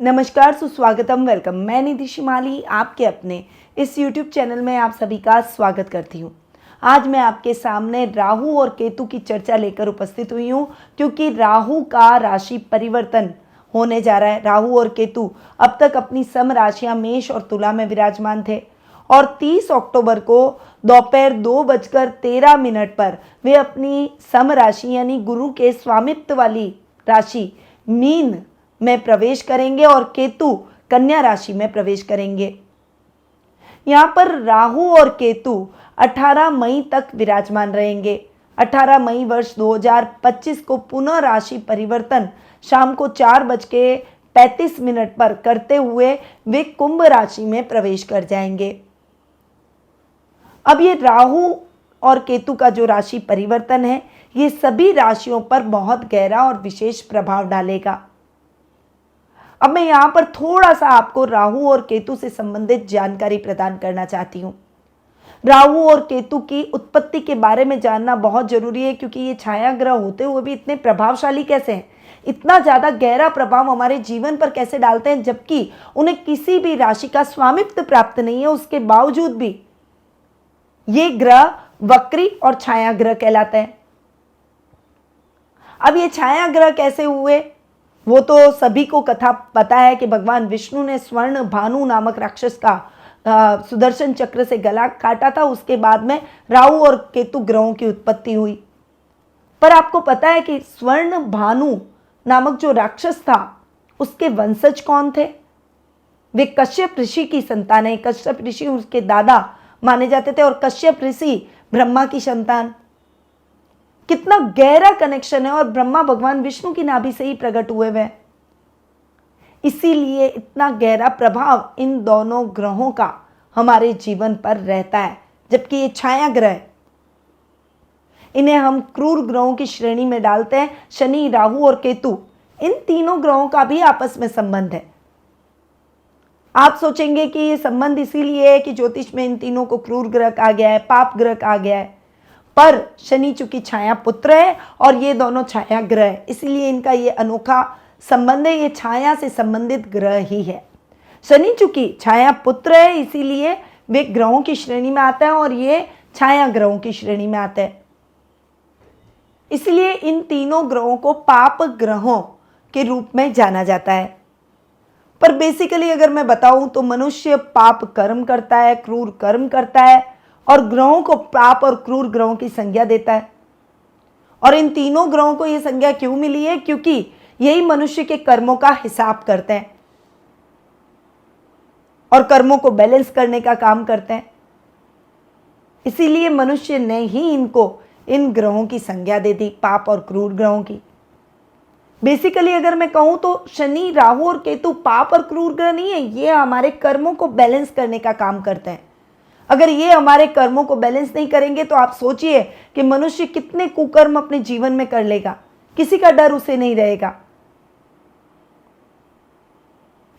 नमस्कार, सुस्वागतम, वेलकम। मैं निधि शिमाली आपके अपने इस YouTube चैनल में आप सभी का स्वागत करती हूँ। आज मैं आपके सामने राहु और केतु की चर्चा लेकर उपस्थित हुई हूँ, क्योंकि राहु का राशि परिवर्तन होने जा रहा है। राहु और केतु अब तक अपनी सम राशियाँ मेष और तुला में विराजमान थे और 30 अक्टूबर को दोपहर 2:13 पर वे अपनी सम राशि यानी गुरु के स्वामित्व वाली राशि मीन में प्रवेश करेंगे और केतु कन्या राशि में प्रवेश करेंगे। यहाँ पर राहु और केतु 18 मई तक विराजमान रहेंगे। 18 मई वर्ष 2025 को पुनः राशि परिवर्तन शाम को 4:35 पर करते हुए वे कुंभ राशि में प्रवेश कर जाएंगे। अब ये राहु और केतु का जो राशि परिवर्तन है, ये सभी राशियों पर बहुत गहरा और विशेष प्रभाव डालेगा। अब मैं यहाँ पर थोड़ा सा आपको राहु और केतु से संबंधित जानकारी प्रदान करना चाहती हूँ। राहु और केतु की उत्पत्ति के बारे में जानना बहुत जरूरी है, क्योंकि ये छाया ग्रह होते हुए भी इतने प्रभावशाली कैसे हैं, इतना ज़्यादा गहरा प्रभाव हमारे जीवन पर कैसे डालते हैं, जबकि उन्हें किसी भी राशि का स्वामित्व प्राप्त नहीं है। उसके बावजूद भी ये ग्रह वक्री और छाया ग्रह कहलाते हैं। अब ये छाया ग्रह कैसे हुए, वो तो सभी को कथा पता है कि भगवान विष्णु ने स्वर्ण भानु नामक राक्षस का सुदर्शन चक्र से गला काटा था। उसके बाद में राहु और केतु ग्रहों की उत्पत्ति हुई। पर आपको पता है कि स्वर्ण भानु नामक जो राक्षस था, उसके वंशज कौन थे? वे कश्यप ऋषि की संतान है। कश्यप ऋषि उसके दादा माने जाते थे और कश्यप ऋषि ब्रह्मा की संतान। कितना गहरा कनेक्शन है, और ब्रह्मा भगवान विष्णु की नाभि से ही प्रकट हुए हुए। इसीलिए इतना गहरा प्रभाव इन दोनों ग्रहों का हमारे जीवन पर रहता है, जबकि ये छाया ग्रह है। इन्हें हम क्रूर ग्रहों की श्रेणी में डालते हैं। शनि, राहु और केतु, इन तीनों ग्रहों का भी आपस में संबंध है। आप सोचेंगे कि ये संबंध इसीलिए है कि ज्योतिष में इन तीनों को क्रूर ग्रह कहा गया है, पाप ग्रह कहा गया है। पर शनि चूंकि छाया पुत्र है और ये दोनों छाया ग्रह है, इसलिए इनका ये अनोखा संबंध है। ये छाया से संबंधित ग्रह ही है। शनि चूंकि छाया पुत्र है, इसीलिए वे ग्रहों की श्रेणी में आता है और ये छाया ग्रहों की श्रेणी में आता है। इसलिए इन तीनों ग्रहों को पाप ग्रहों के रूप में जाना जाता है। पर बेसिकली अगर मैं बताऊं तो मनुष्य पाप कर्म करता है, क्रूर कर्म करता है और ग्रहों को पाप और क्रूर ग्रहों की संज्ञा देता है। और इन तीनों ग्रहों को यह संज्ञा क्यों मिली है? क्योंकि यही मनुष्य के कर्मों का हिसाब करते हैं और कर्मों को बैलेंस करने का काम करते हैं। इसीलिए मनुष्य ने ही इनको इन ग्रहों की संज्ञा दे दी, पाप और क्रूर ग्रहों की। बेसिकली अगर मैं कहूं तो शनि, राहु और केतु पाप और क्रूर ग्रह नहीं है, ये हमारे कर्मों को बैलेंस करने का काम करते हैं। अगर ये हमारे कर्मों को बैलेंस नहीं करेंगे तो आप सोचिए कि मनुष्य कितने कुकर्म अपने जीवन में कर लेगा, किसी का डर उसे नहीं रहेगा।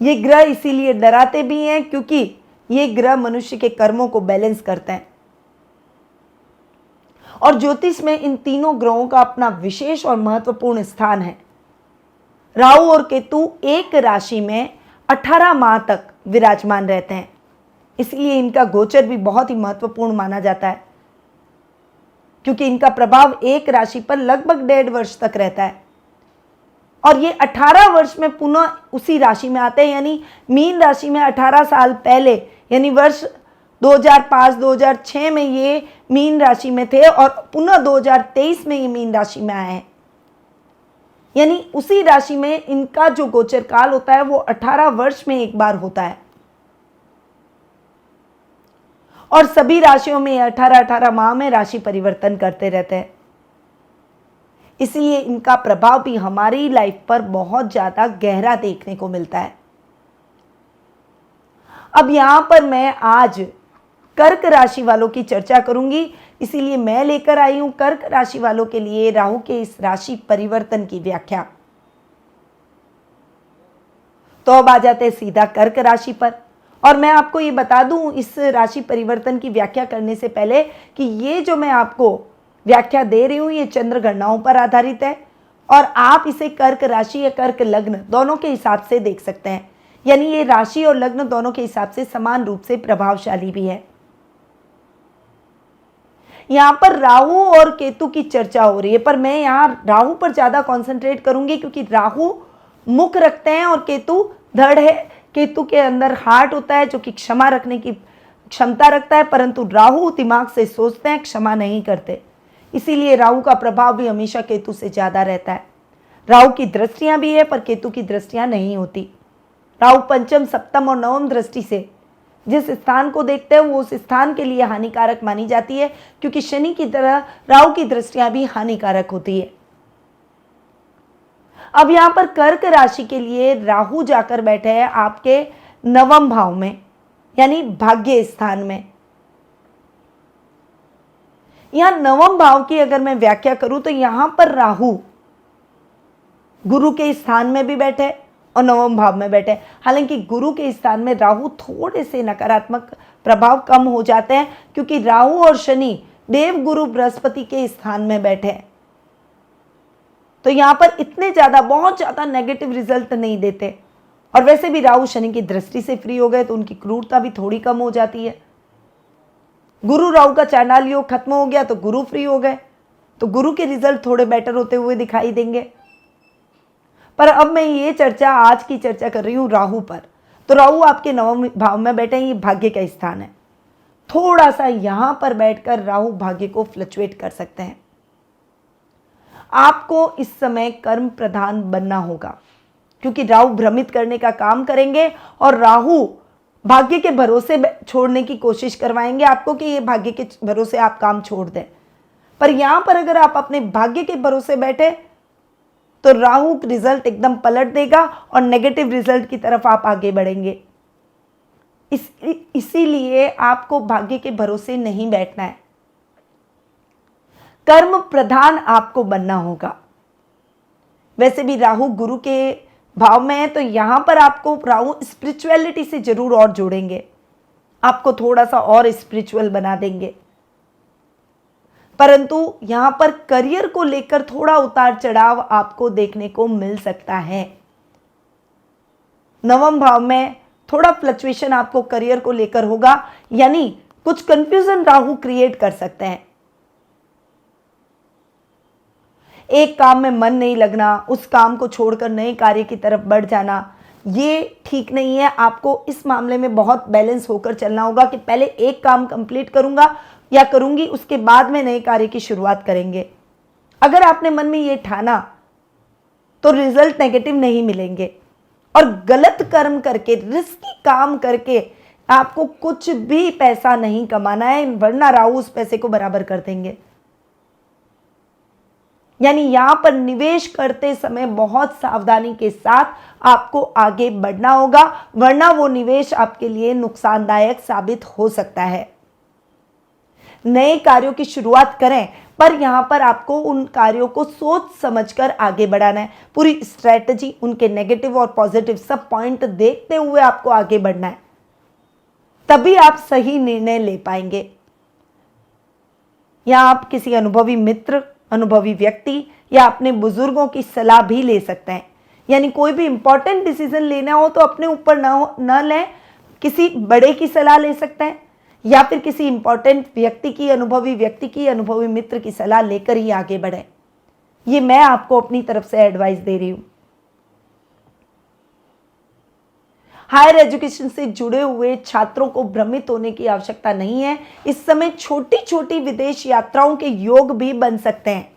ये ग्रह इसीलिए डराते भी हैं, क्योंकि ये ग्रह मनुष्य के कर्मों को बैलेंस करते हैं। और ज्योतिष में इन तीनों ग्रहों का अपना विशेष और महत्वपूर्ण स्थान है। राहु और केतु एक राशि में 18 माह तक विराजमान रहते हैं, इसलिए इनका गोचर भी बहुत ही महत्वपूर्ण माना जाता है, क्योंकि इनका प्रभाव एक राशि पर लगभग 1.5 वर्ष तक रहता है। और ये 18 वर्ष में पुनः उसी राशि में आते हैं, यानी मीन राशि में 18 साल पहले यानी वर्ष 2005-2006 में ये मीन राशि में थे और पुनः 2023 में ये मीन राशि में आए हैं। यानी उसी राशि में इनका जो गोचर काल होता है वो 18 वर्ष में एक बार होता है। और सभी राशियों में 18-18 माह में राशि परिवर्तन करते रहते हैं। इसलिए इनका प्रभाव भी हमारी लाइफ पर बहुत ज्यादा गहरा देखने को मिलता है। अब यहां पर मैं आज कर्क राशि वालों की चर्चा करूंगी, इसीलिए मैं लेकर आई हूं कर्क राशि वालों के लिए राहु के इस राशि परिवर्तन की व्याख्या। तो अब आ जाते हैं सीधा कर्क राशि पर। और मैं आपको ये बता दूं इस राशि परिवर्तन की व्याख्या करने से पहले कि ये जो मैं आपको व्याख्या दे रही हूं ये चंद्र गणनाओं पर आधारित है और आप इसे कर्क राशि या कर्क लग्न दोनों के हिसाब से देख सकते हैं। यानी ये राशि और लग्न दोनों के हिसाब से समान रूप से प्रभावशाली भी है। यहां पर राहु और केतु की चर्चा हो रही है, पर मैं यहां राहु पर ज्यादा कंसंट्रेट करूंगी क्योंकि राहु मुख रखते हैं और केतु धड़ है। केतु के अंदर हार्ट होता है जो कि क्षमा रखने की क्षमता रखता है, परंतु राहु दिमाग से सोचते हैं, क्षमा नहीं करते। इसीलिए राहु का प्रभाव भी हमेशा केतु से ज्यादा रहता है। राहु की दृष्टियां भी है पर केतु की दृष्टियां नहीं होती। राहु पंचम, सप्तम और नवम दृष्टि से जिस स्थान को देखते हैं वो उस स्थान के लिए हानिकारक मानी जाती है, क्योंकि शनि की तरह राहु की दृष्टियां भी हानिकारक होती है। अब यहां पर कर्क राशि के लिए राहु जाकर बैठे हैं आपके नवम भाव में, यानी भाग्य स्थान में। यहां नवम भाव की अगर मैं व्याख्या करूं तो यहां पर राहु गुरु के स्थान में भी बैठे और नवम भाव में बैठे। हालांकि गुरु के स्थान में राहु थोड़े से नकारात्मक प्रभाव कम हो जाते हैं, क्योंकि राहु और शनि देव गुरु बृहस्पति के स्थान में बैठे हैं, तो यहां पर इतने ज्यादा बहुत ज्यादा नेगेटिव रिजल्ट नहीं देते। और वैसे भी राहु शनि की दृष्टि से फ्री हो गए तो उनकी क्रूरता भी थोड़ी कम हो जाती है। गुरु राहु का चांडाल योग खत्म हो गया तो गुरु फ्री हो गए, तो गुरु के रिजल्ट थोड़े बेटर होते हुए दिखाई देंगे। पर अब मैं ये चर्चा आज की चर्चा कर रही हूं राहु पर। तो राहु आपके नवम भाव में बैठे हैं, ये भाग्य का स्थान है। थोड़ा सा यहां पर बैठकर राहु भाग्य को फ्लक्चुएट कर सकते हैं। आपको इस समय कर्म प्रधान बनना होगा, क्योंकि राहु भ्रमित करने का काम करेंगे और राहु भाग्य के भरोसे छोड़ने की कोशिश करवाएंगे आपको कि ये भाग्य के भरोसे आप काम छोड़ दें। पर यहां पर अगर आप अपने भाग्य के भरोसे बैठे तो राहु रिजल्ट एकदम पलट देगा और नेगेटिव रिजल्ट की तरफ आप आगे बढ़ेंगे। इसीलिए आपको भाग्य के भरोसे नहीं बैठना है, कर्म प्रधान आपको बनना होगा। वैसे भी राहु गुरु के भाव में है, तो यहां पर आपको राहु स्पिरिचुअलिटी से जरूर और जोड़ेंगे, आपको थोड़ा सा और स्पिरिचुअल बना देंगे। परंतु यहां पर करियर को लेकर थोड़ा उतार चढ़ाव आपको देखने को मिल सकता है। नवम भाव में थोड़ा फ्लक्चुएशन आपको करियर को लेकर होगा, यानी कुछ कंफ्यूजन राहु क्रिएट कर सकते हैं। एक काम में मन नहीं लगना, उस काम को छोड़कर नए कार्य की तरफ बढ़ जाना, ये ठीक नहीं है। आपको इस मामले में बहुत बैलेंस होकर चलना होगा कि पहले एक काम कंप्लीट करूंगा या करूंगी, उसके बाद में नए कार्य की शुरुआत करेंगे। अगर आपने मन में ये ठाना तो रिजल्ट नेगेटिव नहीं मिलेंगे। और गलत कर्म करके, रिस्की काम करके आपको कुछ भी पैसा नहीं कमाना है, वरना राहु उस पैसे को बराबर कर देंगे। यानी यहां पर निवेश करते समय बहुत सावधानी के साथ आपको आगे बढ़ना होगा, वरना वो निवेश आपके लिए नुकसानदायक साबित हो सकता है। नए कार्यों की शुरुआत करें, पर यहां पर आपको उन कार्यों को सोच समझकर आगे बढ़ाना है। पूरी स्ट्रेटजी, उनके नेगेटिव और पॉजिटिव सब पॉइंट देखते हुए आपको आगे बढ़ना है, तभी आप सही निर्णय ले पाएंगे। या आप किसी अनुभवी मित्र, अनुभवी व्यक्ति या अपने बुजुर्गों की सलाह भी ले सकते हैं। यानी कोई भी इंपॉर्टेंट डिसीजन लेना हो तो अपने ऊपर न लें, किसी बड़े की सलाह ले सकते हैं या फिर किसी इंपॉर्टेंट व्यक्ति की, अनुभवी मित्र की सलाह लेकर ही आगे बढ़े। ये मैं आपको अपनी तरफ से एडवाइस दे रही हूं। हायर एजुकेशन से जुड़े हुए छात्रों को भ्रमित होने की आवश्यकता नहीं है। इस समय छोटी छोटी विदेश यात्राओं के योग भी बन सकते हैं।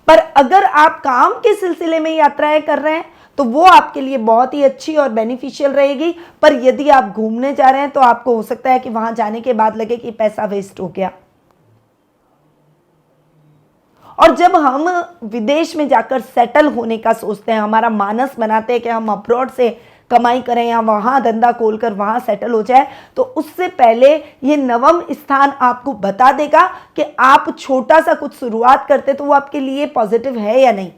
पर अगर आप काम के सिलसिले में यात्राएं कर रहे हैं तो वो आपके लिए बहुत ही अच्छी और बेनिफिशियल रहेगी। पर यदि आप घूमने जा रहे हैं तो आपको हो सकता है कि वहां जाने के बाद लगे कि पैसा वेस्ट हो गया। और जब हम विदेश में जाकर सेटल होने का सोचते हैं, हमारा मानस बनाते हैं कि हम अब्रॉड से कमाई करें या वहां धंधा खोलकर वहां सेटल हो जाए, तो उससे पहले ये नवम स्थान आपको बता देगा कि आप छोटा सा कुछ शुरुआत करते तो वो आपके लिए पॉजिटिव है या नहीं।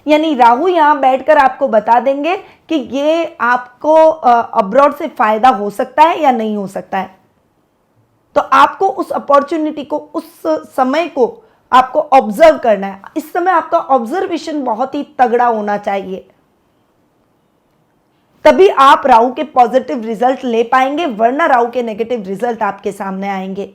यानी राहु यहां बैठकर आपको बता देंगे कि ये आपको अब्रॉड से फायदा हो सकता है या नहीं हो सकता है। तो आपको उस अपॉर्चुनिटी को, उस समय को आपको ऑब्जर्व करना है। इस समय आपका ऑब्जर्वेशन बहुत ही तगड़ा होना चाहिए। तभी आप राहु के पॉजिटिव रिजल्ट ले पाएंगे, वरना राहु के नेगेटिव रिजल्ट आपके सामने आएंगे।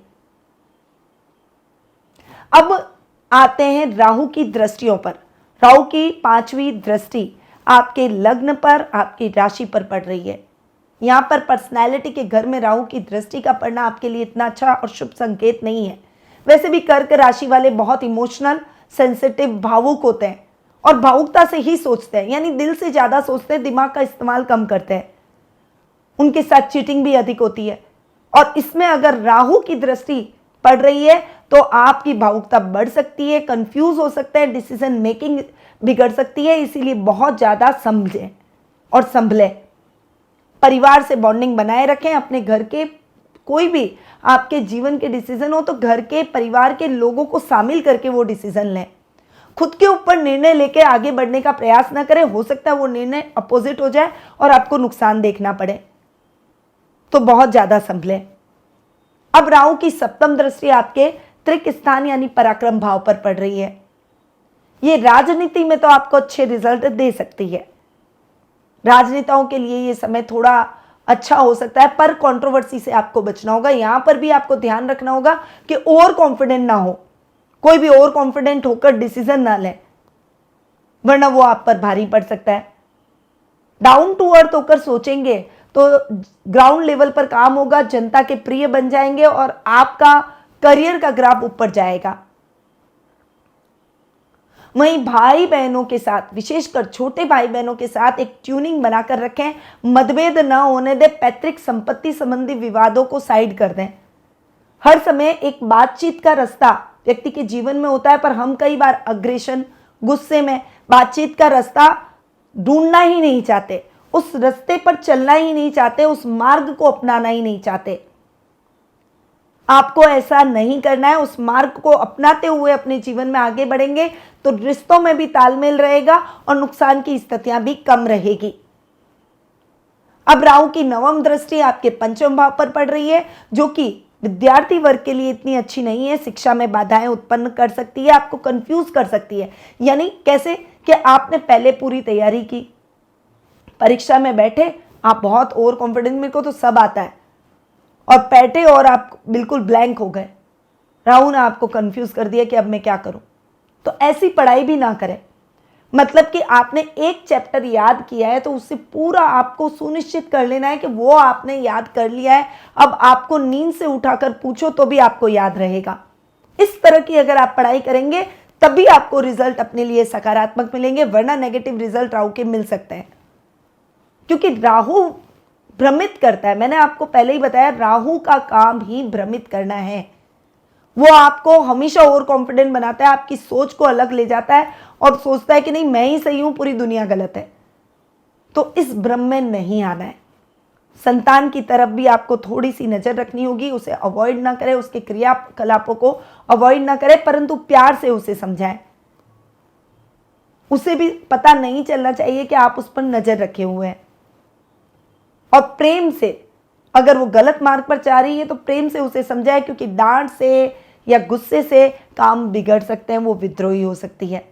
अब आते हैं राहु की दृष्टियों पर। राहु की 5वीं दृष्टि आपके लग्न पर, आपकी राशि पर पड़ रही है। यहां पर पर्सनैलिटी के घर में राहु की दृष्टि का पड़ना आपके लिए इतना अच्छा और शुभ संकेत नहीं है। वैसे भी कर्क राशि वाले बहुत इमोशनल, सेंसिटिव, भावुक होते हैं और भावुकता से ही सोचते हैं, यानी दिल से ज्यादा सोचते हैं, दिमाग का इस्तेमाल कम करते हैं। उनके साथ चीटिंग भी अधिक होती है और इसमें अगर राहु की दृष्टि पड़ रही है तो आपकी भावुकता बढ़ सकती है, कंफ्यूज हो सकते हैं, डिसीजन मेकिंग बिगड़ सकती है। इसीलिए बहुत ज्यादा समझें और संभलें। परिवार से बॉन्डिंग बनाए रखें। अपने घर के कोई भी आपके जीवन के डिसीजन हो तो घर के, परिवार के लोगों को शामिल करके वो डिसीजन लें। खुद के ऊपर निर्णय लेके आगे बढ़ने का प्रयास ना करें, हो सकता है वो निर्णय अपोजिट हो जाए और आपको नुकसान देखना पड़े, तो बहुत ज्यादा संभलें। अब राहु की 7वीं दृष्टि आपके त्रिक स्थान यानी पराक्रम भाव पर पड़ रही है। ये राजनीति में तो आपको अच्छे रिजल्ट दे सकती है। राजनेताओं के लिए ये समय थोड़ा अच्छा हो सकता है, पर कंट्रोवर्सी से आपको बचना होगा। यहां पर भी आपको ध्यान रखना होगा कि ओवर कॉन्फिडेंट ना हो, कोई भी ओवर कॉन्फिडेंट होकर डिसीजन ना ले, वरना वो आप पर भारी पड़ सकता है। डाउन टू अर्थ होकर सोचेंगे तो ग्राउंड लेवल पर काम होगा, जनता के प्रिय बन जाएंगे और आपका करियर का ग्राफ ऊपर जाएगा। वहीं भाई बहनों के साथ, विशेषकर छोटे भाई बहनों के साथ एक ट्यूनिंग बनाकर रखें, मतभेद न होने दें, पैतृक संपत्ति संबंधी विवादों को साइड कर दें। हर समय एक बातचीत का रास्ता व्यक्ति के जीवन में होता है, पर हम कई बार अग्रेशन, गुस्से में बातचीत का रास्ता ढूंढना ही नहीं चाहते, उस रास्ते पर चलना ही नहीं चाहते, उस मार्ग को अपनाना ही नहीं चाहते। आपको ऐसा नहीं करना है। उस मार्ग को अपनाते हुए अपने जीवन में आगे बढ़ेंगे तो रिश्तों में भी तालमेल रहेगा और नुकसान की स्थितियां भी कम रहेगी। अब राहु की 9वीं दृष्टि आपके 5वें भाव पर पड़ रही है, जो कि विद्यार्थी वर्ग के लिए इतनी अच्छी नहीं है। शिक्षा में बाधाएं उत्पन्न कर सकती है, आपको कंफ्यूज कर सकती है। यानी कैसे कि आपने पहले पूरी तैयारी की, परीक्षा में बैठे, आप बहुत ओवर कॉन्फिडेंट, मेरे को तो सब आता है, और बैठे और आप बिल्कुल ब्लैंक हो गए। राहु ने आपको कंफ्यूज कर दिया कि अब मैं क्या करूं। तो ऐसी पढ़ाई भी ना करें। मतलब कि आपने एक चैप्टर याद किया है तो उससे पूरा आपको सुनिश्चित कर लेना है कि वो आपने याद कर लिया है। अब आपको नींद से उठाकर पूछो तो भी आपको याद रहेगा। इस तरह की अगर आप पढ़ाई करेंगे तभी आपको रिजल्ट अपने लिए सकारात्मक मिलेंगे, वरना नेगेटिव रिजल्ट राहु के मिल सकते हैं। क्योंकि राहु भ्रमित करता है। मैंने आपको पहले ही बताया, राहु का काम ही भ्रमित करना है। वो आपको हमेशा ओवर कॉन्फिडेंट बनाता है, आपकी सोच को अलग ले जाता है और सोचता है कि नहीं मैं ही सही हूं, पूरी दुनिया गलत है। तो इस भ्रम में नहीं आना है। संतान की तरफ भी आपको थोड़ी सी नजर रखनी होगी, उसे अवॉइड ना करें, उसके क्रियाकलापों को अवॉइड ना करें, परंतु प्यार से उसे समझाएं। उसे भी पता नहीं चलना चाहिए कि आप उस पर नजर रखे हुए हैं। और प्रेम से, अगर वो गलत मार्ग पर जा रही है तो प्रेम से उसे समझाए, क्योंकि डांट से या गुस्से से काम बिगड़ सकते हैं, वो विद्रोही हो सकती है।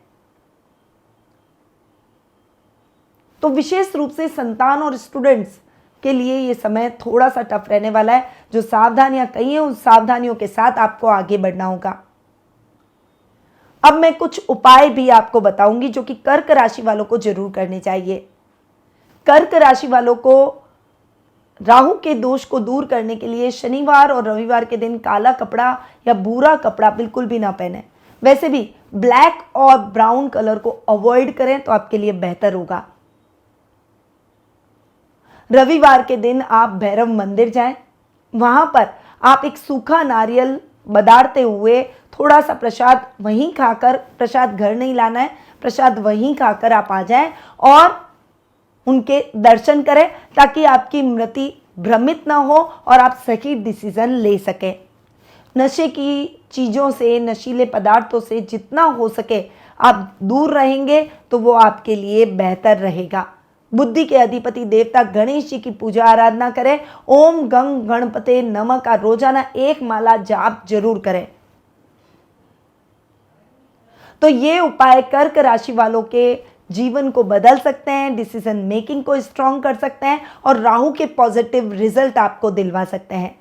तो विशेष रूप से संतान और स्टूडेंट्स के लिए ये समय थोड़ा सा टफ रहने वाला है। जो सावधानियां कही हैं उन सावधानियों के साथ आपको आगे बढ़ना होगा। अब मैं कुछ उपाय भी आपको बताऊंगी जो कि कर्क राशि वालों को जरूर करने चाहिए। कर्क राशि वालों को राहु के दोष को दूर करने के लिए शनिवार और रविवार के दिन काला कपड़ा या भूरा कपड़ा बिल्कुल भी ना पहने। वैसे भी ब्लैक और ब्राउन कलर को अवॉइड करें तो आपके लिए बेहतर होगा। रविवार के दिन आप भैरव मंदिर जाएं, वहां पर आप एक सूखा नारियल बदारते हुए थोड़ा सा प्रसाद वहीं खाकर, प्रसाद घर नहीं लाना है, प्रसाद वहीं खाकर आप आ जाएं और उनके दर्शन करें, ताकि आपकी मृति भ्रमित ना हो और आप सही डिसीजन ले सकें। नशे की चीज़ों से, नशीले पदार्थों से जितना हो सके आप दूर रहेंगे तो वो आपके लिए बेहतर रहेगा। बुद्धि के अधिपति देवता गणेश जी की पूजा आराधना करें। ओम गंग गणपते नमः का रोजाना 1 माला जाप जरूर करें। तो ये उपाय कर्क राशि वालों के जीवन को बदल सकते हैं, डिसीजन मेकिंग को स्ट्रॉन्ग कर सकते हैं और राहु के पॉजिटिव रिजल्ट आपको दिलवा सकते हैं।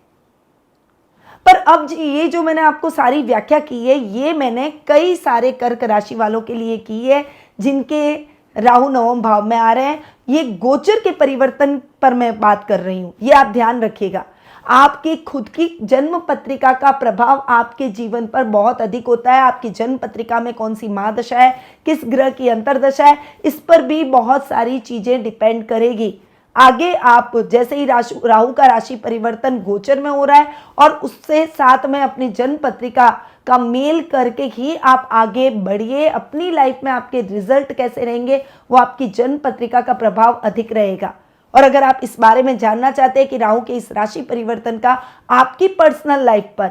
पर अब ये जो मैंने आपको सारी व्याख्या की है, ये मैंने कई सारे कर्क राशि वालों के लिए की है जिनके राहु नवम भाव में आ रहे हैं। ये गोचर के परिवर्तन पर मैं बात कर रही हूं, ये आप ध्यान रखिएगा। आपकी खुद की जन्म पत्रिका का प्रभाव आपके जीवन पर बहुत अधिक होता है। आपकी जन्म पत्रिका में कौन सी महादशा है, किस ग्रह की अंतर्दशा है, इस पर भी बहुत सारी चीजें डिपेंड करेगी। आगे आप जैसे ही राहु का राशि परिवर्तन गोचर में हो रहा है और उससे साथ में अपनी जन्म पत्रिका का मेल करके ही आप आगे बढ़िए। अपनी लाइफ में आपके रिजल्ट कैसे रहेंगे वो आपकी जन्म पत्रिका का प्रभाव अधिक रहेगा। और अगर आप इस बारे में जानना चाहते हैं कि राहु के इस राशि परिवर्तन का आपकी पर्सनल लाइफ पर,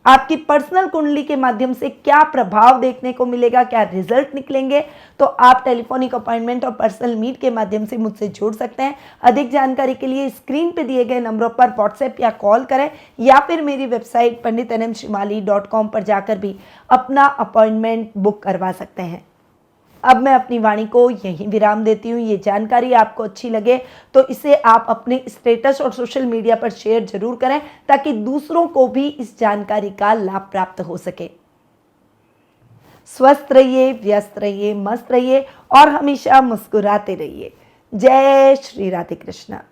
आपकी पर्सनल कुंडली के माध्यम से क्या प्रभाव देखने को मिलेगा, क्या रिजल्ट निकलेंगे, तो आप टेलीफोनिक अपॉइंटमेंट और पर्सनल मीट के माध्यम से मुझसे जुड़ सकते हैं। अधिक जानकारी के लिए स्क्रीन पे दिए गए नंबरों पर व्हाट्सएप या कॉल करें या फिर मेरी वेबसाइट panditnmshrimali.com पर जाकर भी अपना अपॉइंटमेंट बुक करवा सकते हैं। अब मैं अपनी वाणी को यहीं विराम देती हूँ। ये जानकारी आपको अच्छी लगे तो इसे आप अपने स्टेटस और सोशल मीडिया पर शेयर जरूर करें ताकि दूसरों को भी इस जानकारी का लाभ प्राप्त हो सके। स्वस्थ रहिए, व्यस्त रहिए, मस्त रहिए और हमेशा मुस्कुराते रहिए। जय श्री राधे कृष्णा।